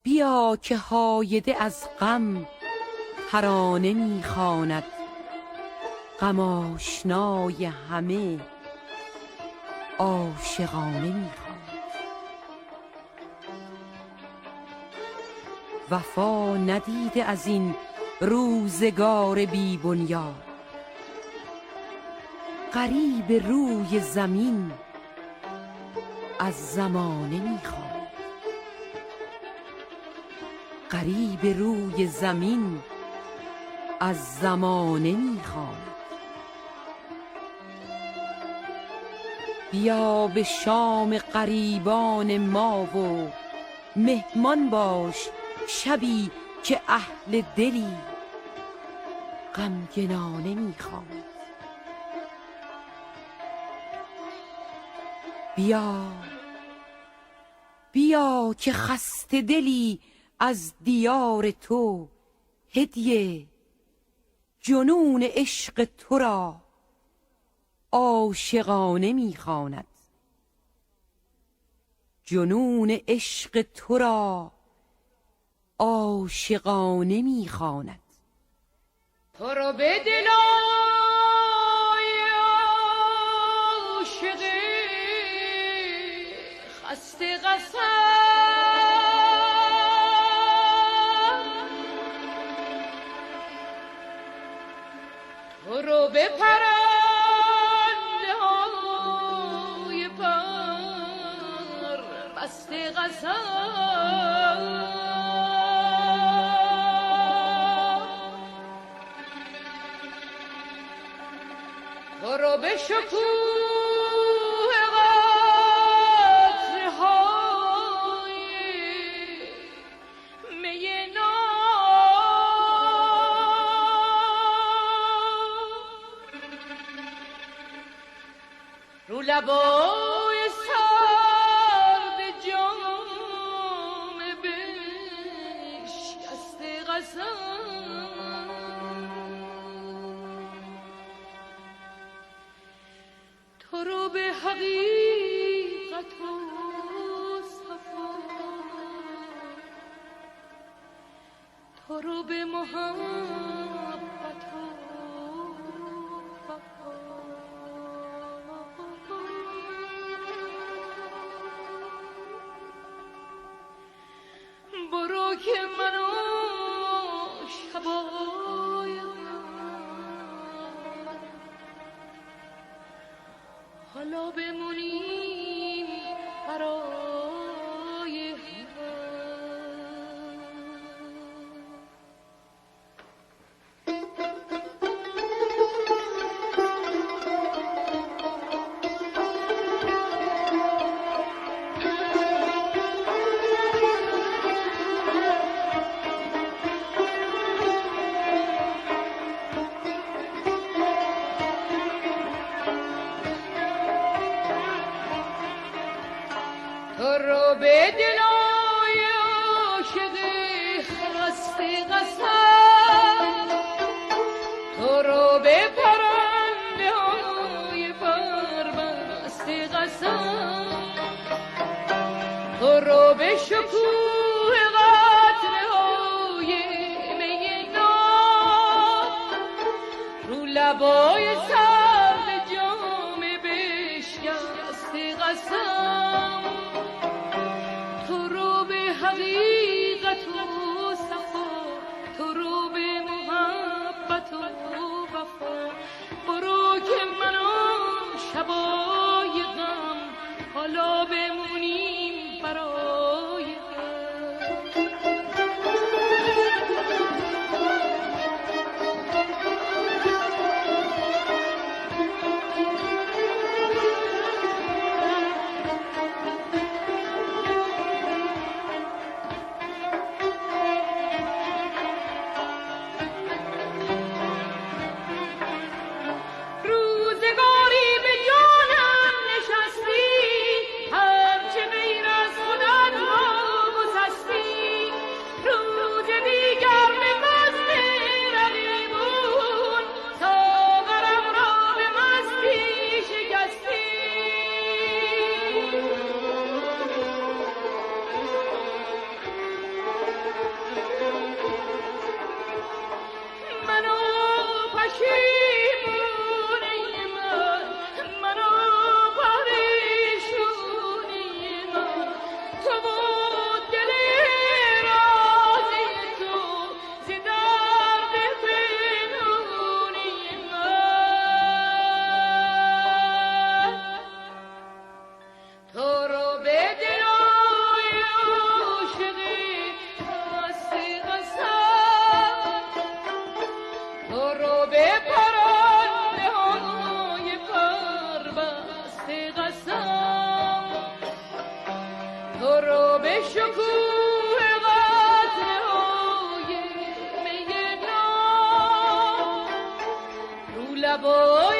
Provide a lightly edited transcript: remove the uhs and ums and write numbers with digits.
بیا که هایده از غم ترانه میخواند، غم آشنای همه عاشقانه میخواند. وفا ندیده از این روزگار بی بنیاد، غریب روی زمین از زمانه میخواند. غریب روی زمین از زمانه میخواند. بیا به شام غریبان ما و مهمان باش شبی که اهل دلی غمگنانه میخواند. بیا که خسته دلی از دیار تو هدیه، جنون عشق تو را عاشقانه میخواند. جنون عشق تو را عاشقانه میخواند. تو رو به دلای عاشق خسته قسم، تو رو به پرنده های پر بسته قسم، تو رو به شکوه قطرهای می رو لبای سرد جام بشکسته قسم، تو رو به حقیقت و صفا، تو رو به محبت و وفا، برو که منو شبای حالا بمونیم برای تو رو به دلای عاشق خسته قسم، تو رو به پرنده های بربسته قسم، تو رو به شکوه قطره های می ناب، رو لبای سرد جام بشکسته قسم، تو رو به حقیقت و صفا، تو رو به محبت و وفا، برو که منو شبای غم حالا بمونیم برای هوای